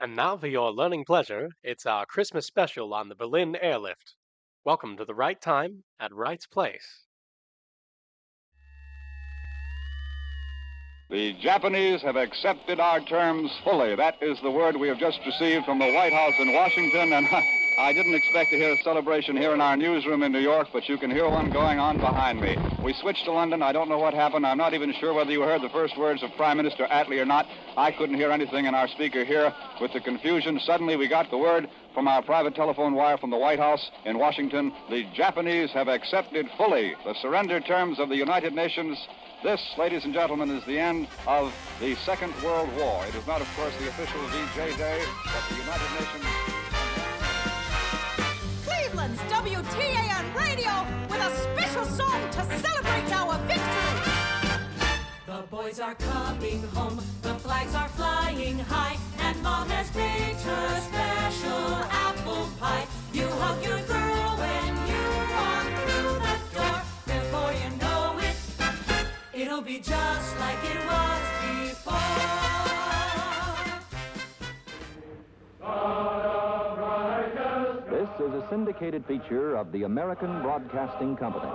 And now for your learning pleasure, it's our Christmas special on the Berlin Airlift. Welcome to the right time at Wright's place. The Japanese have accepted our terms fully. That is the word we have just received from the White House in Washington, and I didn't expect to hear a celebration here in our newsroom in New York, but you can hear one going on behind me. We switched to London. I don't know what happened. I'm not even sure whether you heard the first words of Prime Minister Attlee or not. I couldn't hear anything in our speaker here with the confusion. Suddenly we got the word from our private telephone wire from the White House in Washington. The Japanese have accepted fully the surrender terms of the United Nations. This, ladies and gentlemen, is the end of the Second World War. It is not, of course, the official VJ Day, but the United Nations... Cleveland's WTAN Radio with a special song to celebrate our victory. The boys are coming home, the flags are flying high, and Mom has baked her special apple pie. You hug your girl when you walk through the door. Before you know it, it'll be just like it was before. This is a syndicated feature of the American Broadcasting Company.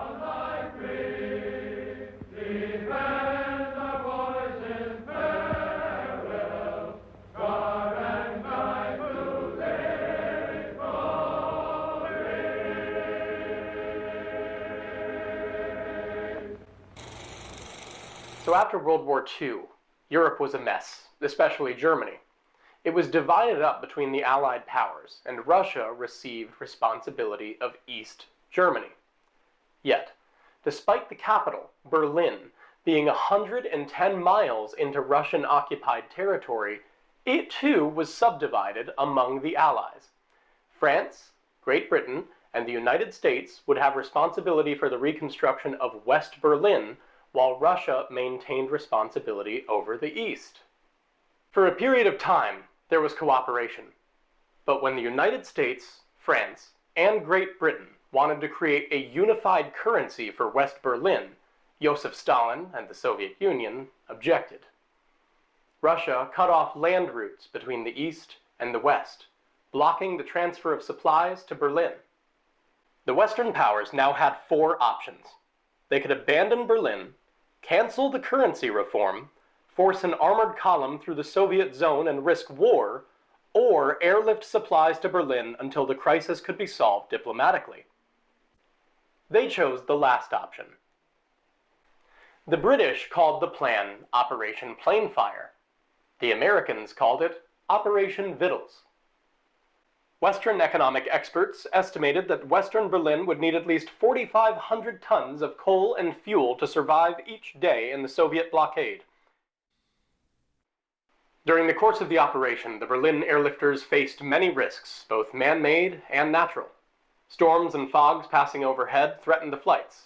So after World War II, Europe was a mess, especially Germany. It was divided up between the Allied powers, and Russia received responsibility of East Germany. Yet, despite the capital, Berlin, being 110 miles into Russian-occupied territory, it too was subdivided among the Allies. France, Great Britain, and the United States would have responsibility for the reconstruction of West Berlin, while Russia maintained responsibility over the East. For a period of time, there was cooperation. But when the United States, France, and Great Britain wanted to create a unified currency for West Berlin, Joseph Stalin and the Soviet Union objected. Russia cut off land routes between the East and the West, blocking the transfer of supplies to Berlin. The Western powers now had four options. They could abandon Berlin, cancel the currency reform, force an armored column through the Soviet zone and risk war, or airlift supplies to Berlin until the crisis could be solved diplomatically. They chose the last option. The British called the plan Operation Plainfire. The Americans called it Operation Vittles. Western economic experts estimated that Western Berlin would need at least 4,500 tons of coal and fuel to survive each day in the Soviet blockade. During the course of the operation, the Berlin airlifters faced many risks, both man-made and natural. Storms and fogs passing overhead threatened the flights.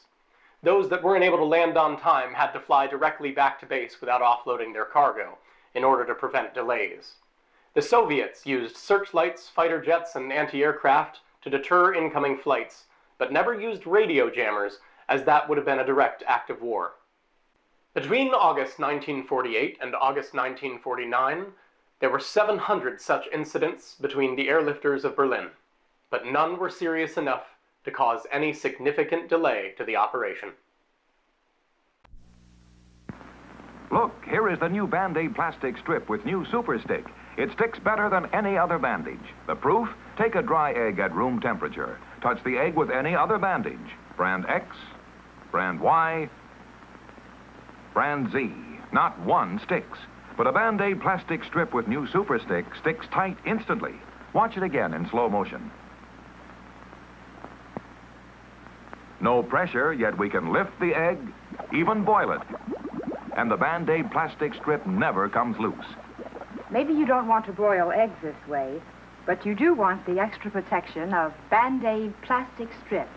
Those that weren't able to land on time had to fly directly back to base without offloading their cargo, in order to prevent delays. The Soviets used searchlights, fighter jets, and anti-aircraft to deter incoming flights, but never used radio jammers, as that would have been a direct act of war. Between August 1948 and August 1949, there were 700 such incidents between the airlifters of Berlin, but none were serious enough to cause any significant delay to the operation. Look, here is the new Band-Aid plastic strip with new Super Stick. It sticks better than any other bandage. The proof? Take a dry egg at room temperature. Touch the egg with any other bandage. Brand X, brand Y, brand Z. Not one sticks. But a Band-Aid plastic strip with new Super Stick sticks tight instantly. Watch it again in slow motion. No pressure, yet we can lift the egg, even boil it. And the Band-Aid plastic strip never comes loose. Maybe you don't want to broil eggs this way, but you do want the extra protection of Band-Aid plastic strips.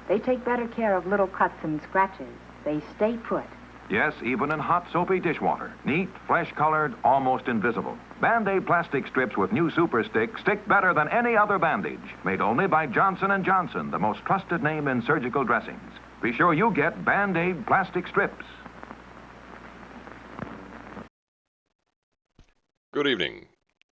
They take better care of little cuts and scratches. They stay put. Yes, even in hot, soapy dishwater. Neat, flesh-colored, almost invisible. Band-Aid plastic strips with new Super Stick stick better than any other bandage. Made only by Johnson & Johnson, the most trusted name in surgical dressings. Be sure you get Band-Aid plastic strips. Good evening.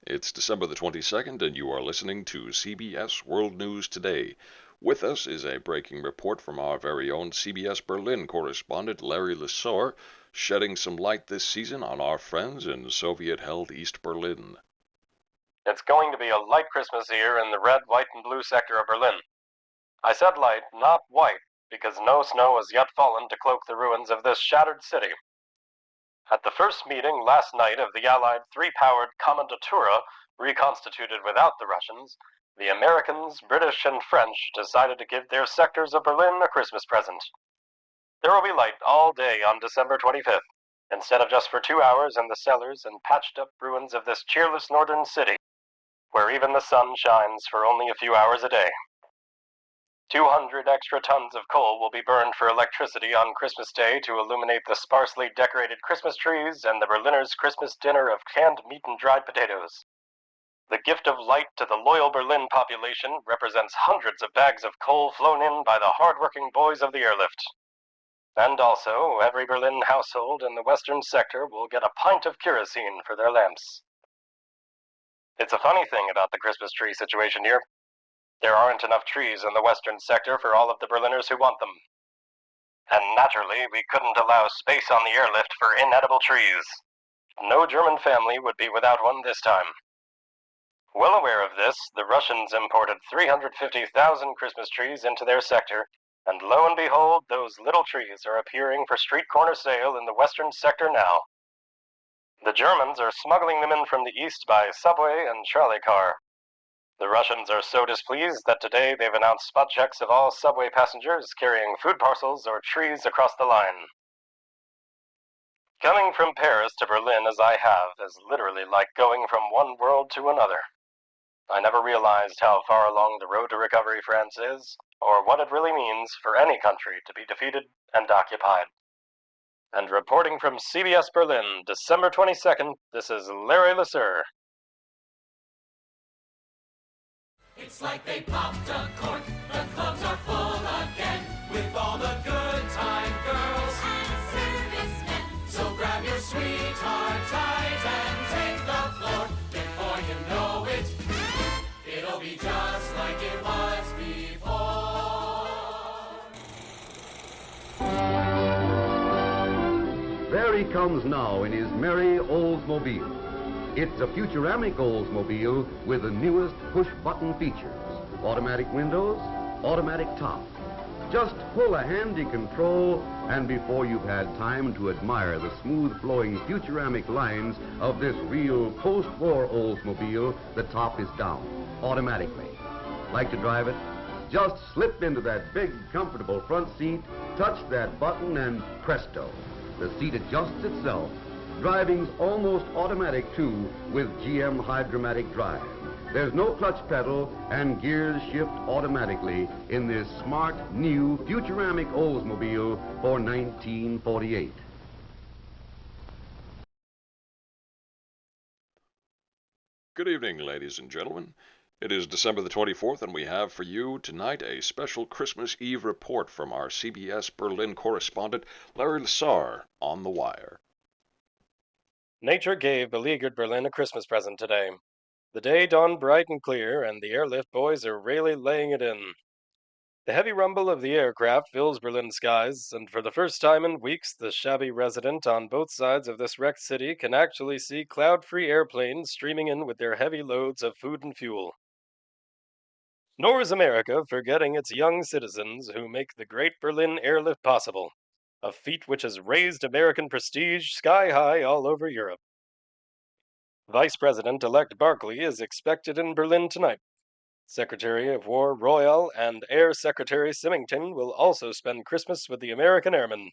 It's December the 22nd, and you are listening to CBS World News Today. With us is a breaking report from our very own CBS Berlin correspondent Larry Lesor, shedding some light this season on our friends in Soviet-held East Berlin. It's going to be a light Christmas here in the red, white, and blue sector of Berlin. I said light, not white, because no snow has yet fallen to cloak the ruins of this shattered city. At the first meeting last night of the Allied three-powered Kommandatura, reconstituted without the Russians, the Americans, British, and French decided to give their sectors of Berlin a Christmas present. There will be light all day on December 25th, instead of just for 2 hours in the cellars and patched-up ruins of this cheerless northern city, where even the sun shines for only a few hours a day. 200 extra tons of coal will be burned for electricity on Christmas Day to illuminate the sparsely decorated Christmas trees and the Berliners' Christmas dinner of canned meat and dried potatoes. The gift of light to the loyal Berlin population represents hundreds of bags of coal flown in by the hard-working boys of the airlift. And also, every Berlin household in the western sector will get a pint of kerosene for their lamps. It's a funny thing about the Christmas tree situation here. There aren't enough trees in the western sector for all of the Berliners who want them. And naturally, we couldn't allow space on the airlift for inedible trees. No German family would be without one this time. Well aware of this, the Russians imported 350,000 Christmas trees into their sector, and lo and behold, those little trees are appearing for street corner sale in the western sector now. The Germans are smuggling them in from the east by subway and trolley car. The Russians are so displeased that today they've announced spot checks of all subway passengers carrying food parcels or trees across the line. Coming from Paris to Berlin as I have is literally like going from one world to another. I never realized how far along the road to recovery France is, or what it really means for any country to be defeated and occupied. And reporting from CBS Berlin, December 22nd, this is Larry Lesur. It's like they popped a cork, the clubs are full again, with all the good time girls and servicemen. So grab your sweetheart tight and take the floor. Before you know it, it'll be just like it was before. There he comes now in his merry Oldsmobile. It's a futuramic Oldsmobile with the newest push-button features. Automatic windows, automatic top. Just pull a handy control, and before you've had time to admire the smooth-flowing futuramic lines of this real post-war Oldsmobile, the top is down, automatically. Like to drive it? Just slip into that big, comfortable front seat, touch that button, and presto. The seat adjusts itself. Driving's almost automatic, too, with GM Hydromatic Drive. There's no clutch pedal, and gears shift automatically in this smart, new, futuramic Oldsmobile for 1948. Good evening, ladies and gentlemen. It is December the 24th, and we have for you tonight a special Christmas Eve report from our CBS Berlin correspondent, Larry Lesar, on the wire. Nature gave beleaguered Berlin a Christmas present today. The day dawned bright and clear, and the airlift boys are really laying it in. The heavy rumble of the aircraft fills Berlin skies, and for the first time in weeks, the shabby resident on both sides of this wrecked city can actually see cloud-free airplanes streaming in with their heavy loads of food and fuel. Nor is America forgetting its young citizens who make the great Berlin Airlift possible, a feat which has raised American prestige sky high all over Europe. Vice President-elect Barkley is expected in Berlin tonight. Secretary of War Royal and Air Secretary Symington will also spend Christmas with the American airmen.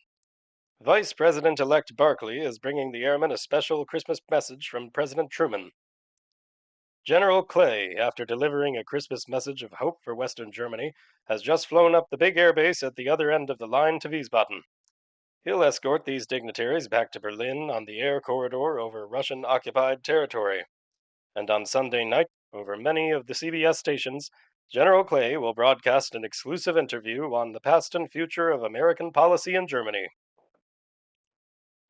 Vice President-elect Barkley is bringing the airmen a special Christmas message from President Truman. General Clay, after delivering a Christmas message of hope for Western Germany, has just flown up the big airbase at the other end of the line to Wiesbaden. He'll escort these dignitaries back to Berlin on the air corridor over Russian-occupied territory. And on Sunday night, over many of the CBS stations, General Clay will broadcast an exclusive interview on the past and future of American policy in Germany.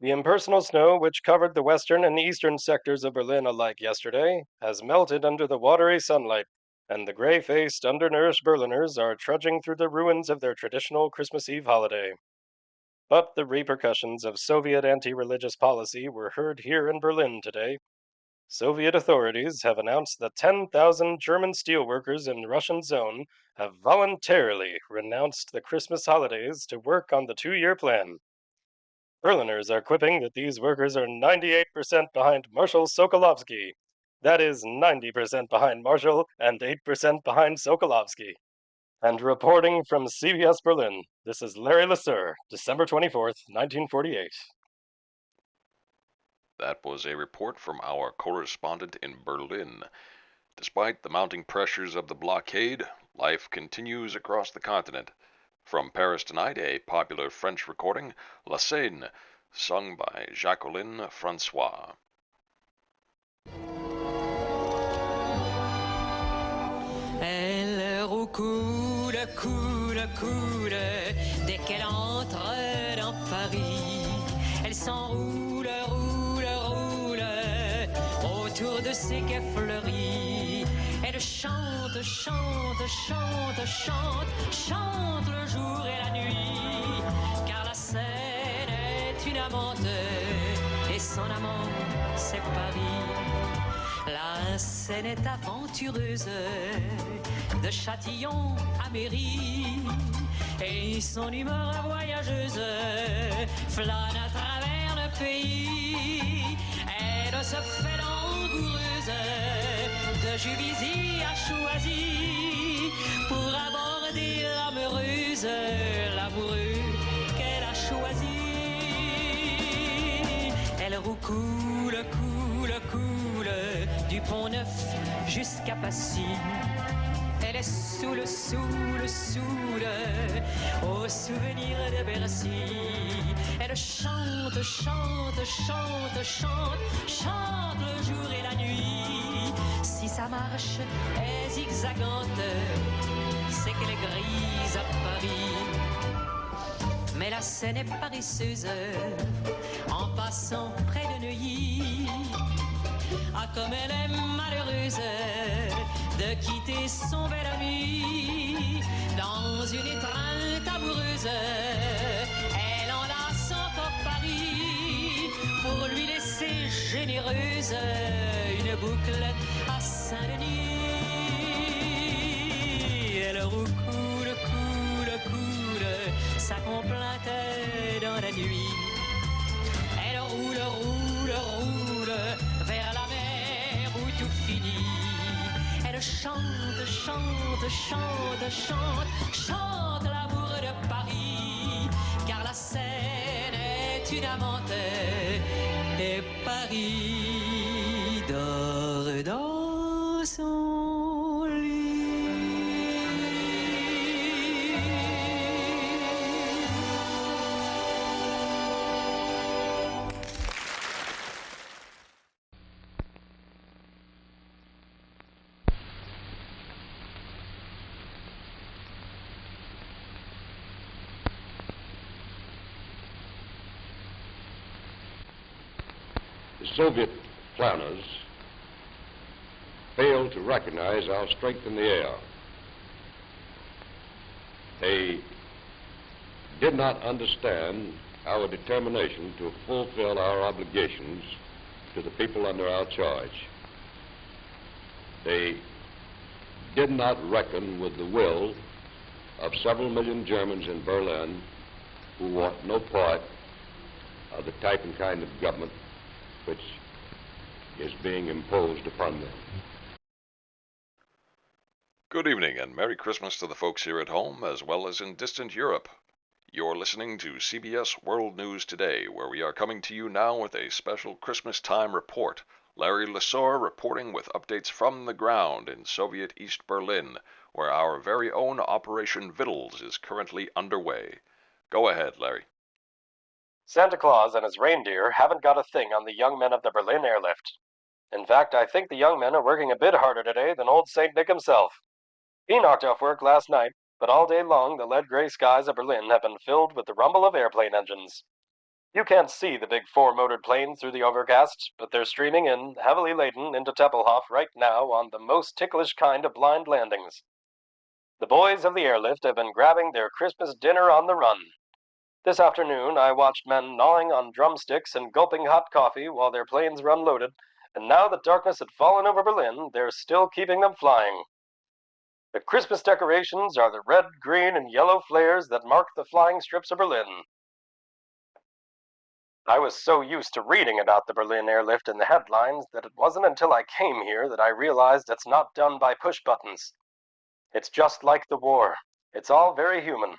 The impersonal snow, which covered the western and eastern sectors of Berlin alike yesterday, has melted under the watery sunlight, and the gray-faced, undernourished Berliners are trudging through the ruins of their traditional Christmas Eve holiday. But the repercussions of Soviet anti-religious policy were heard here in Berlin today. Soviet authorities have announced that 10,000 German steelworkers in the Russian zone have voluntarily renounced the Christmas holidays to work on the 2-year plan. Berliners are quipping that these workers are 98% behind Marshal Sokolovsky. That is 90% behind Marshal and 8% behind Sokolovsky. And reporting from CBS Berlin, this is Larry Lasser, December 24th, 1948. That was a report from our correspondent in Berlin. Despite the mounting pressures of the blockade, life continues across the continent. From Paris tonight, a popular French recording, La Seine, sung by Jacqueline Francois. Elle roucoule, coule, coule, dès qu'elle entre dans Paris. Elle s'enroule, roule, roule, autour de ses quais fleuris. Elle chante, chante, chante, chante, chante le jour et la nuit. Car la Seine est une amante, et son amant c'est Paris. La Seine est aventureuse, de Châtillon à Mairie, et son humeur voyageuse flâne à travers le pays. Elle se fait langoureuse, de Juvisy à Choisy, pour aborder l'amoureuse, l'amoureux qu'elle a choisi. Elle roucoule, coule, coule, du Pont-Neuf jusqu'à Passy. Elle est saoule, saoule, saoule, au souvenir de Bercy. Elle chante, chante, chante, chante, chante le jour et la nuit. Si sa marche est zigzagante, c'est qu'elle est grise à Paris. Mais la Seine est paresseuse, en passant près de Neuilly. Ah, comme elle est malheureuse de quitter son bel ami dans une étreinte amoureuse. Elle enlace encore Paris pour lui laisser généreuse une boucle à Saint-Denis. Elle roucoule, coule, coule sa complainte dans la nuit. Elle roule, roule, roule vers la mer où tout finit. Elle chante, chante, chante, chante, chante l'amour de Paris. Car la Seine est une amante et Paris dort dans son lit. The Soviet planners failed to recognize our strength in the air. They did not understand our determination to fulfill our obligations to the people under our charge. They did not reckon with the will of several million Germans in Berlin who want no part of the type and kind of government which is being imposed upon them. Good evening and Merry Christmas to the folks here at home as well as in distant Europe. You're listening to CBS World News Today, where we are coming to you now with a special Christmas time report. Larry Lasser reporting with updates from the ground in Soviet East Berlin, where our very own Operation Vittles is currently underway. Go ahead, Larry. Santa Claus and his reindeer haven't got a thing on the young men of the Berlin Airlift. In fact, I think the young men are working a bit harder today than old St. Nick himself. He knocked off work last night, but all day long the lead-gray skies of Berlin have been filled with the rumble of airplane engines. You can't see the big four-motored planes through the overcast, but they're streaming in, heavily laden, into Tempelhof right now on the most ticklish kind of blind landings. The boys of the airlift have been grabbing their Christmas dinner on the run. This afternoon, I watched men gnawing on drumsticks and gulping hot coffee while their planes were unloaded, and now that darkness had fallen over Berlin, they're still keeping them flying. The Christmas decorations are the red, green, and yellow flares that mark the flying strips of Berlin. I was so used to reading about the Berlin airlift in the headlines that it wasn't until I came here that I realized it's not done by push buttons. It's just like the war. It's all very human.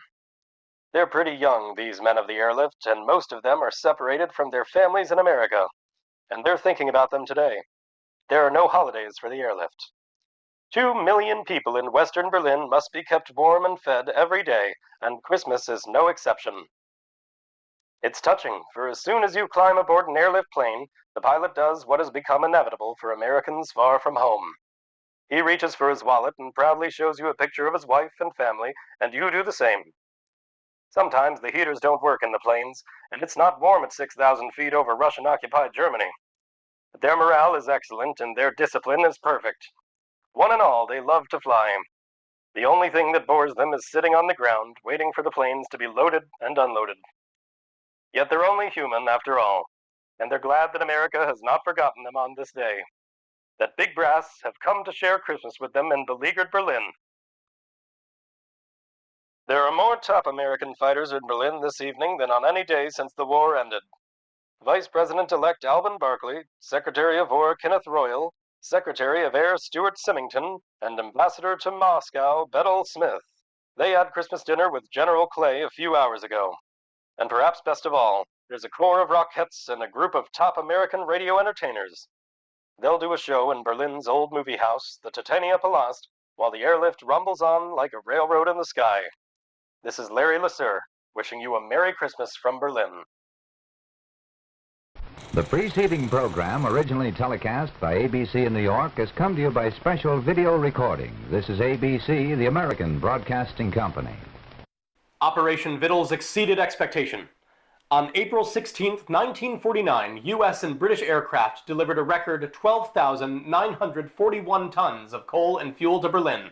They're pretty young, these men of the airlift, and most of them are separated from their families in America. And they're thinking about them today. There are no holidays for the airlift. 2 million people in Western Berlin must be kept warm and fed every day, and Christmas is no exception. It's touching, for as soon as you climb aboard an airlift plane, the pilot does what has become inevitable for Americans far from home. He reaches for his wallet and proudly shows you a picture of his wife and family, and you do the same. Sometimes the heaters don't work in the planes, and it's not warm at 6,000 feet over Russian-occupied Germany. But their morale is excellent, and their discipline is perfect. One and all, they love to fly. The only thing that bores them is sitting on the ground, waiting for the planes to be loaded and unloaded. Yet they're only human, after all, and they're glad that America has not forgotten them on this day, that big brass have come to share Christmas with them in beleaguered Berlin. There are more top American fighters in Berlin this evening than on any day since the war ended. Vice President-elect Alvin Barkley, Secretary of War Kenneth Royal, Secretary of Air Stuart Symington, and Ambassador to Moscow Bedell Smith. They had Christmas dinner with General Clay a few hours ago. And perhaps best of all, there's a corps of Rockettes and a group of top American radio entertainers. They'll do a show in Berlin's old movie house, the Titania Palast, while the airlift rumbles on like a railroad in the sky. This is Larry Lasser, wishing you a Merry Christmas from Berlin. The preceding program, originally telecast by ABC in New York, has come to you by special video recording. This is ABC, the American Broadcasting Company. Operation Vittles exceeded expectation. On April 16, 1949, U.S. and British aircraft delivered a record 12,941 tons of coal and fuel to Berlin.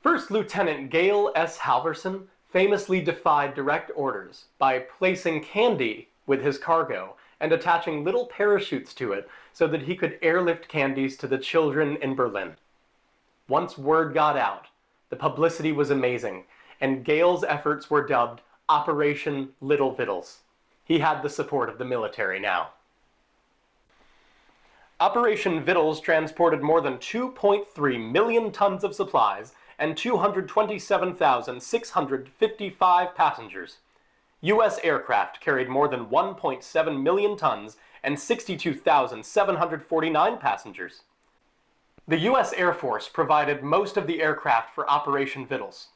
First Lieutenant Gale S. Halverson famously defied direct orders by placing candy with his cargo and attaching little parachutes to it so that he could airlift candies to the children in Berlin. Once word got out, the publicity was amazing, and Gale's efforts were dubbed Operation Little Vittles. He had the support of the military now. Operation Vittles transported more than 2.3 million tons of supplies and 227,655 passengers. U.S. aircraft carried more than 1.7 million tons and 62,749 passengers. The U.S. Air Force provided most of the aircraft for Operation Vittles.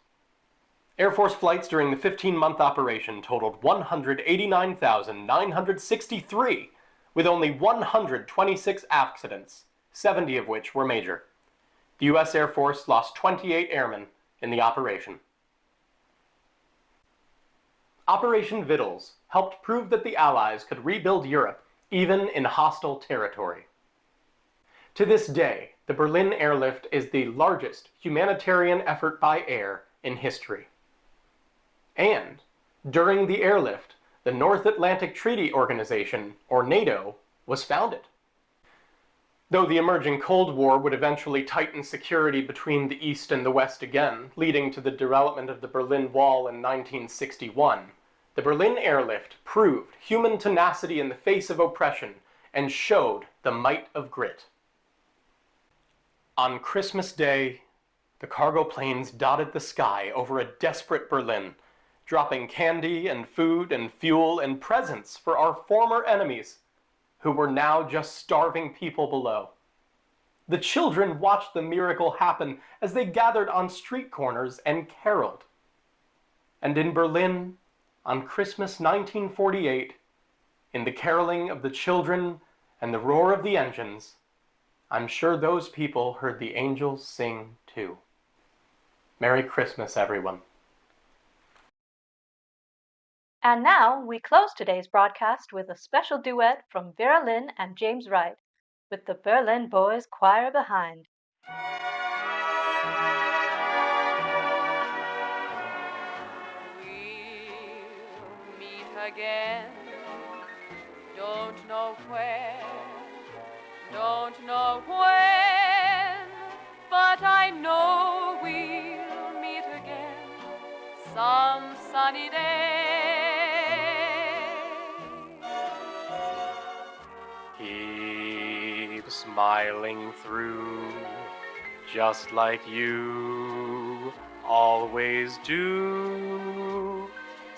Air Force flights during the 15-month operation totaled 189,963, with only 126 accidents, 70 of which were major. The U.S. Air Force lost 28 airmen in the operation. Operation Vittles helped prove that the Allies could rebuild Europe even in hostile territory. To this day, the Berlin Airlift is the largest humanitarian effort by air in history. And during the airlift, the North Atlantic Treaty Organization, or NATO, was founded. Though the emerging Cold War would eventually tighten security between the East and the West again, leading to the development of the Berlin Wall in 1961, the Berlin Airlift proved human tenacity in the face of oppression and showed the might of grit. On Christmas Day, the cargo planes dotted the sky over a desperate Berlin, dropping candy and food and fuel and presents for our former enemies, who were now just starving people below. The children watched the miracle happen as they gathered on street corners and caroled. And in Berlin, on Christmas 1948, in the caroling of the children and the roar of the engines, I'm sure those people heard the angels sing too. Merry Christmas, everyone. And now we close today's broadcast with a special duet from Vera Lynn and James Wright, with the Berlin Boys Choir behind. We'll meet again. Don't know where, don't know when, but I know we'll meet again some sunny day. Keep smiling through, just like you always do,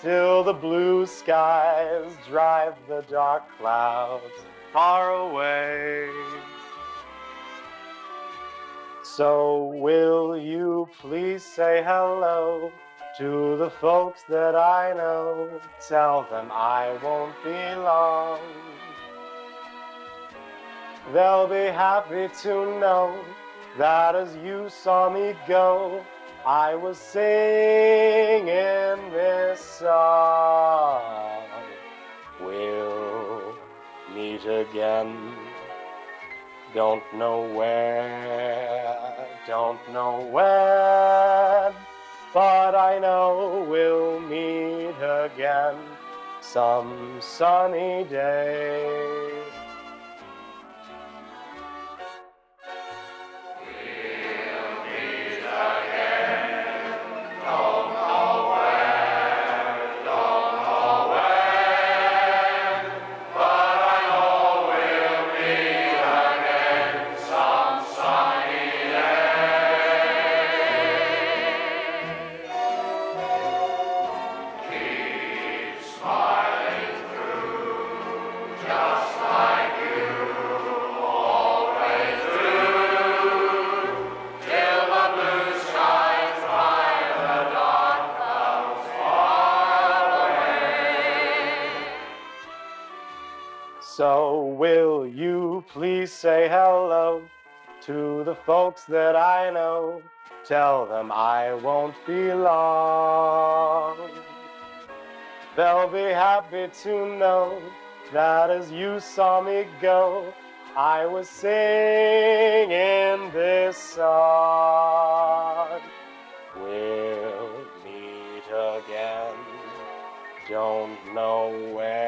till the blue skies drive the dark clouds far away. So will you please say hello to the folks that I know? Tell them I won't be long. They'll be happy to know that as you saw me go, I was singing this song. We'll meet again. Don't know where, don't know when, but I know we'll meet again some sunny day. So will you please say hello to the folks that I know? Tell them I won't be long. They'll be happy to know that as you saw me go, I was singing this song. We'll meet again, don't know where.